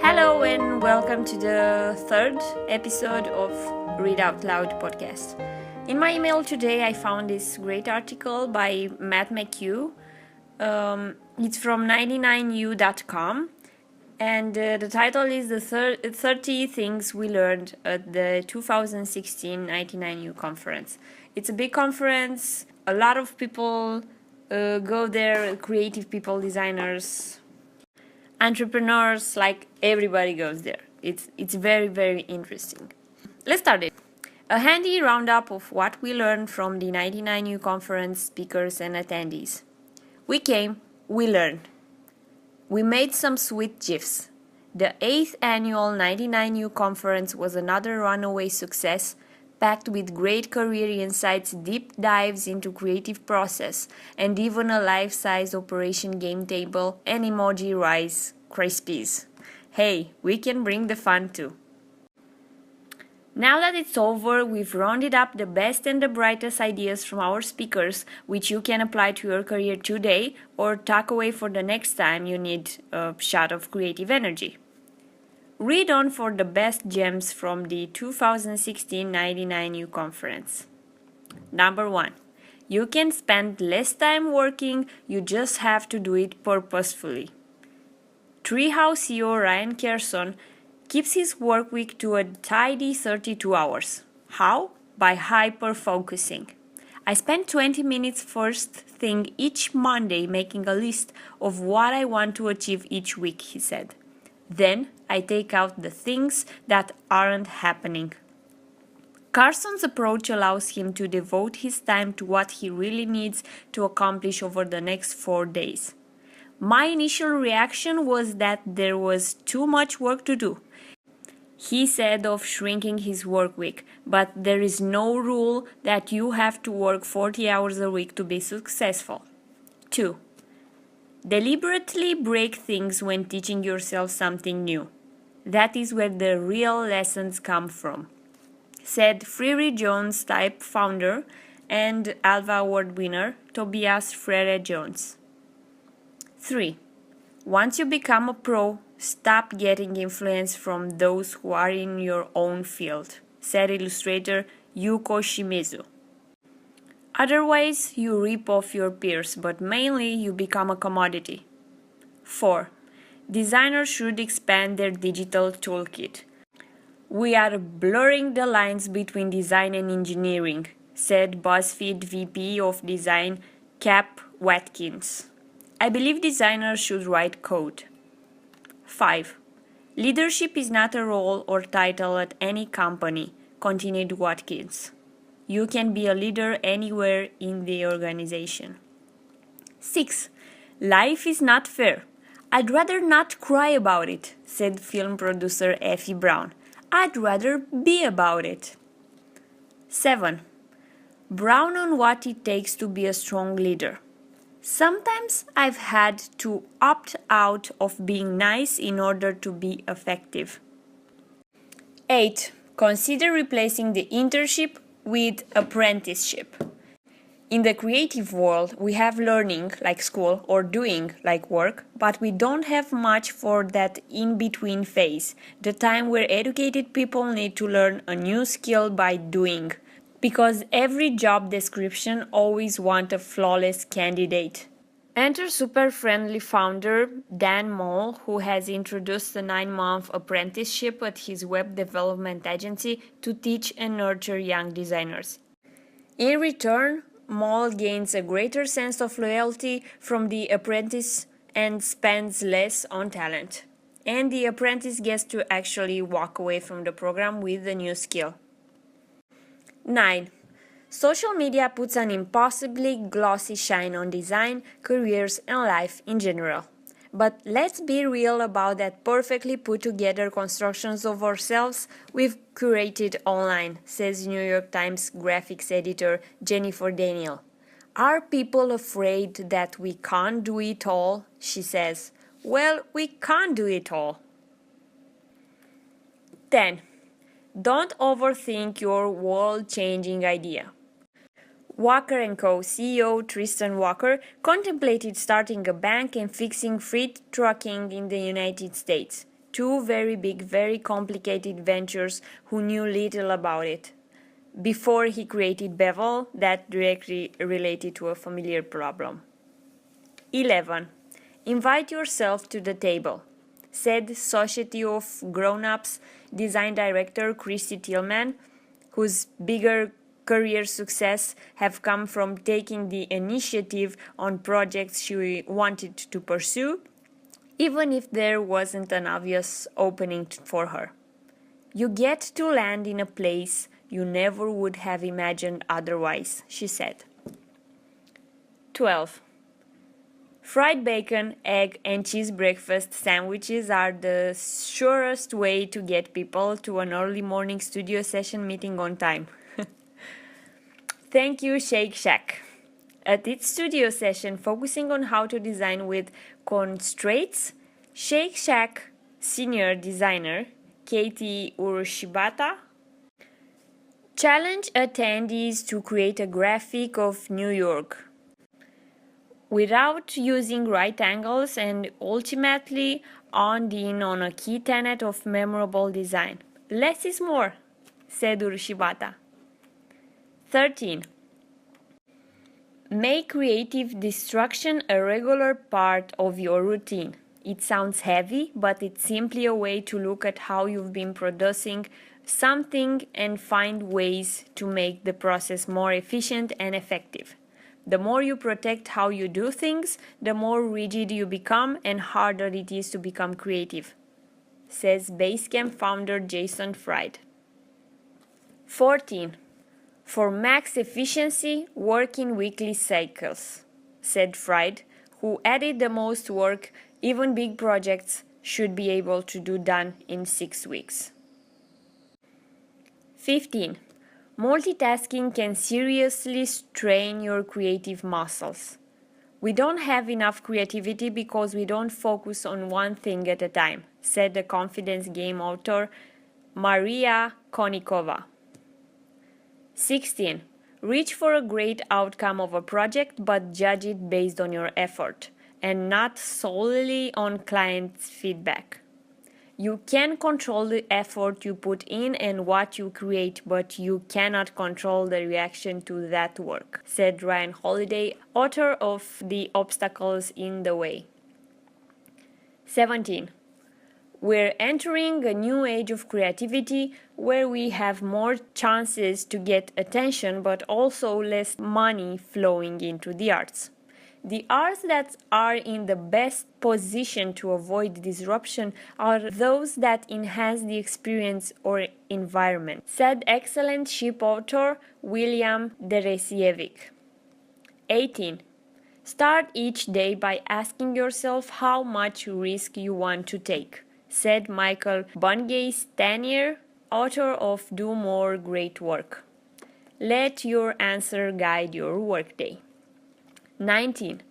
Hello and welcome to the third episode of Read Out Loud podcast. In my email today I found this great article by Matt McCue. It's from 99u.com and the title is the 30 Things We Learned at the 2016 99U conference. It's a big conference, a lot of people go there, creative people, designers, entrepreneurs, like everybody goes there. It's very, very interesting. Let's start it. A handy roundup of what we learned from the 99U conference speakers and attendees. We came, we learned. We made some sweet GIFs. The 8th annual 99U conference was another runaway success, packed with great career insights, deep dives into creative process, and even a life-size operation game table and emoji Rice Krispies. Hey, we can bring the fun too. Now that it's over, we've rounded up the best and the brightest ideas from our speakers, which you can apply to your career today or tuck away for the next time you need a shot of creative energy. Read on for the best gems from the 2016 99U conference. Number 1. You can spend less time working, you just have to do it purposefully. Treehouse CEO Ryan Kerson keeps his work week to a tidy 32 hours. How? By hyper-focusing. I spend 20 minutes first thing each Monday making a list of what I want to achieve each week, he said. Then I take out the things that aren't happening. Carson's approach allows him to devote his time to what he really needs to accomplish over the next 4 days. My initial reaction was that there was too much work to do. He said of shrinking his work week, but there is no rule that you have to work 40 hours a week to be successful. 2. Deliberately break things when teaching yourself something new. That is where the real lessons come from, said Freire Jones Type founder and Alva Award winner Tobias Freire Jones. 3. Once you become a pro, stop getting influence from those who are in your own field, said illustrator Yuko Shimizu. Otherwise, you rip off your peers, but mainly you become a commodity. 4. Designers should expand their digital toolkit. We are blurring the lines between design and engineering, said BuzzFeed VP of Design Cap Watkins. I believe designers should write code. 5. Leadership is not a role or title at any company, continued Watkins. You can be a leader anywhere in the organization. 6. Life is not fair. I'd rather not cry about it, said film producer Effie Brown. I'd rather be about it. 7. Brown on what it takes to be a strong leader. Sometimes I've had to opt out of being nice in order to be effective. 8. Consider replacing the internship with apprenticeship. In the creative world, we have learning like school or doing like work, but we don't have much for that in-between phase, the time where educated people need to learn a new skill by doing, because every job description always wants a flawless candidate. Enter super friendly founder Dan Moll, who has introduced a 9-month apprenticeship at his web development agency to teach and nurture young designers. In return, Moll gains a greater sense of loyalty from the apprentice and spends less on talent. And the apprentice gets to actually walk away from the program with a new skill. 9. Social media puts an impossibly glossy shine on design, careers, and life in general. But let's be real about that perfectly put together constructions of ourselves we've curated online, says New York Times graphics editor Jennifer Daniel. Are people afraid that we can't do it all? She says. Well, we can't do it all. 10. Don't overthink your world-changing idea. Walker & Co. CEO Tristan Walker contemplated starting a bank and fixing freight trucking in the United States. Two very big, very complicated ventures who knew little about it. Before he created Bevel, that directly related to a familiar problem. 11. Invite yourself to the table, said Society of Grown-Ups design director Christy Tillman, whose bigger career success have come from taking the initiative on projects she wanted to pursue, even if there wasn't an obvious opening for her. You get to land in a place you never would have imagined otherwise, she said. 12. Fried bacon, egg, and cheese breakfast sandwiches are the surest way to get people to an early morning studio session meeting on time. Thank you, Shake Shack. At its studio session focusing on how to design with constraints, Shake Shack senior designer Katie Urshibata challenged attendees to create a graphic of New York without using right angles and ultimately honed in on a key tenet of memorable design. Less is more, said Urshibata. 13. Make creative destruction a regular part of your routine. It sounds heavy, but it's simply a way to look at how you've been producing something and find ways to make the process more efficient and effective. The more you protect how you do things, the more rigid you become and harder it is to become creative, says Basecamp founder Jason Fried. 14. For max efficiency, work in weekly cycles, said Fried, who added the most work even big projects should be able to do done in 6 weeks. 15. Multitasking can seriously strain your creative muscles. We don't have enough creativity because we don't focus on one thing at a time, said the confidence game author Maria Konikova. 16. Reach for a great outcome of a project but judge it based on your effort and not solely on client's feedback. You can control the effort you put in and what you create, but you cannot control the reaction to that work, said Ryan Holiday, author of The Obstacles in the Way. 17. We're entering a new age of creativity where we have more chances to get attention but also less money flowing into the arts. The arts that are in the best position to avoid disruption are those that enhance the experience or environment, said excellent ship author William Deresiewicz. 18. Start each day by asking yourself how much risk you want to take, said Michael Bungay-Stanier, author of Do More Great Work. Let your answer guide your workday. 19.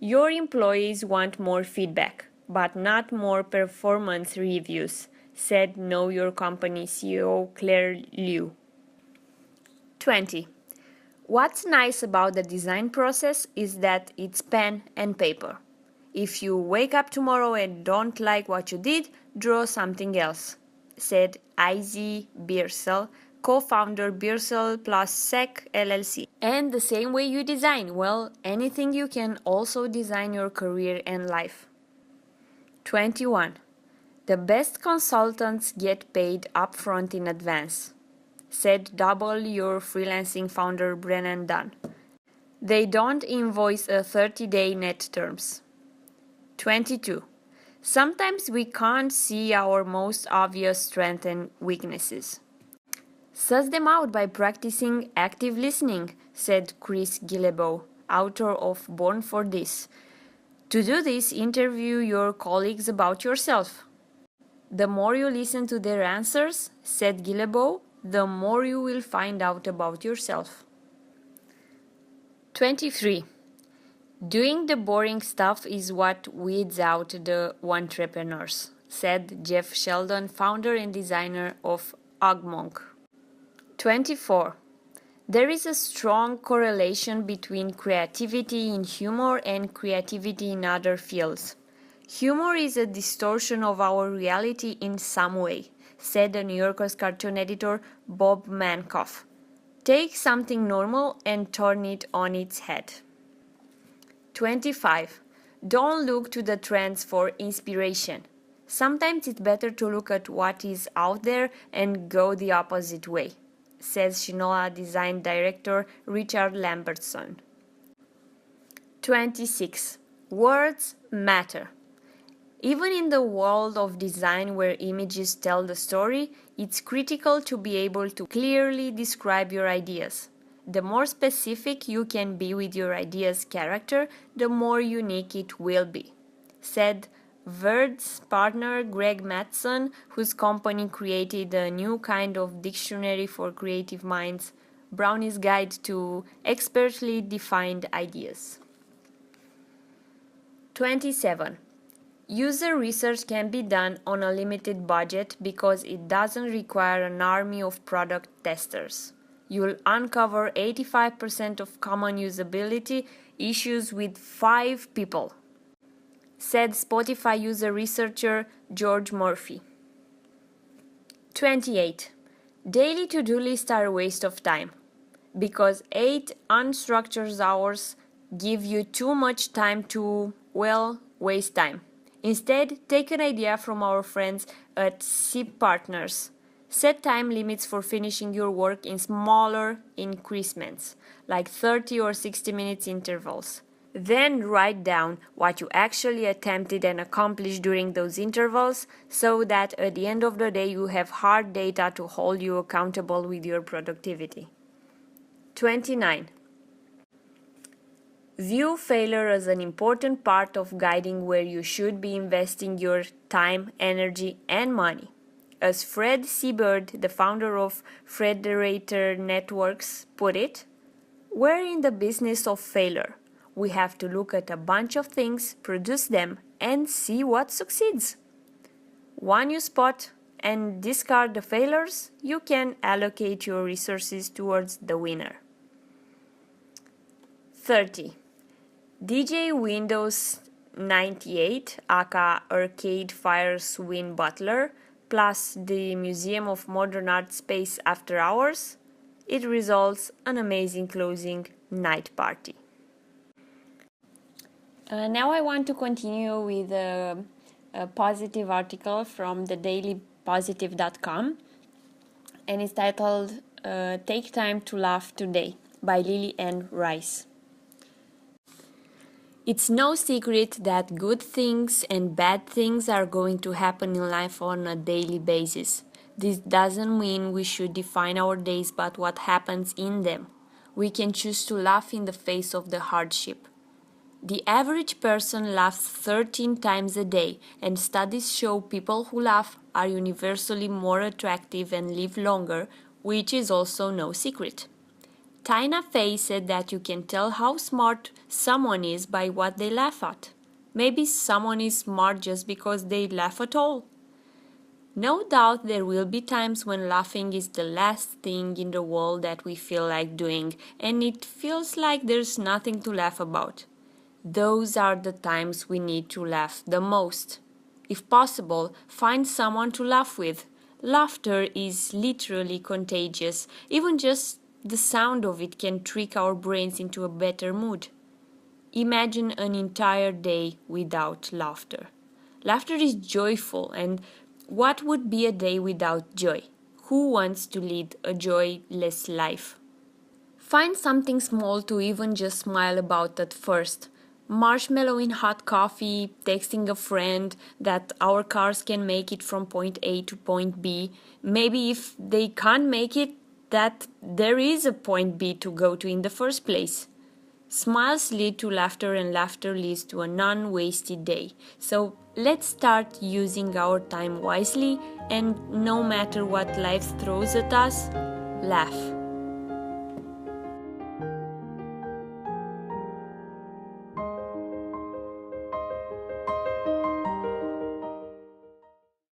Your employees want more feedback, but not more performance reviews, said Know Your Company CEO Claire Liu. 20. What's nice about the design process is that it's pen and paper. If you wake up tomorrow and don't like what you did, draw something else, said Izzy Beersel, co-founder Beersel plus Sec LLC. And the same way you design, well, anything you can also design your career and life. 21. The best consultants get paid upfront in advance, said Double Your Freelancing founder Brennan Dunn. They don't invoice a 30-day net terms. 22. Sometimes we can't see our most obvious strengths and weaknesses. Suss them out by practicing active listening, said Chris Guillebeau, author of Born for This. To do this, interview your colleagues about yourself. The more you listen to their answers, said Guillebeau, the more you will find out about yourself. 23. Doing the boring stuff is what weeds out the entrepreneurs, said Jeff Sheldon, founder and designer of Ogmonk. 24. There is a strong correlation between creativity in humor and creativity in other fields. Humor is a distortion of our reality in some way, said the New Yorker's cartoon editor Bob Mankoff. Take something normal and turn it on its head. 25. Don't look to the trends for inspiration. Sometimes it's better to look at what is out there and go the opposite way, says Shinola design director Richard Lambertson. 26. Words matter. Even in the world of design where images tell the story, it's critical to be able to clearly describe your ideas. The more specific you can be with your idea's character, the more unique it will be, said Verd's partner Greg Mattson, whose company created a new kind of dictionary for creative minds, Brownie's Guide to Expertly Defined Ideas. 27. User research can be done on a limited budget because it doesn't require an army of product testers. You'll uncover 85% of common usability issues with 5 people, said Spotify user researcher George Murphy. 28. Daily to-do lists are a waste of time because 8 unstructured hours give you too much time to, waste time. Instead, take an idea from our friends at SIP Partners. Set time limits for finishing your work in smaller increments, like 30 or 60 minutes intervals. Then write down what you actually attempted and accomplished during those intervals so that at the end of the day you have hard data to hold you accountable with your productivity. 29. View failure as an important part of guiding where you should be investing your time, energy, and money. As Fred Seabird, the founder of Frederator Networks, put it, we're in the business of failure. We have to look at a bunch of things, produce them, and see what succeeds. Once you spot and discard the failures, you can allocate your resources towards the winner. 30. DJ Windows 98, aka Arcade Fire's Win Butler, plus the Museum of Modern Art space after hours, it results an amazing closing night party. Now I want to continue with a positive article from thedailypositive.com, and it's titled Take Time to Laugh Today by LilyAnne Rice. It's no secret that good things and bad things are going to happen in life on a daily basis. This doesn't mean we should define our days by what happens in them. We can choose to laugh in the face of the hardship. The average person laughs 13 times a day, and studies show people who laugh are universally more attractive and live longer, which is also no secret. Tina Fey said that you can tell how smart someone is by what they laugh at. Maybe someone is smart just because they laugh at all. No doubt there will be times when laughing is the last thing in the world that we feel like doing, and it feels like there's nothing to laugh about. Those are the times we need to laugh the most. If possible, find someone to laugh with. Laughter is literally contagious. Even just the sound of it can trick our brains into a better mood. Imagine an entire day without laughter. Laughter is joyful, and what would be a day without joy? Who wants to lead a joyless life? Find something small to even just smile about at first. Marshmallow in hot coffee, texting a friend that our cars can make it from point A to point B. Maybe if they can't make it, that there is a point B to go to in the first place. Smiles lead to laughter, and laughter leads to a non-wasted day. So let's start using our time wisely, and no matter what life throws at us, laugh.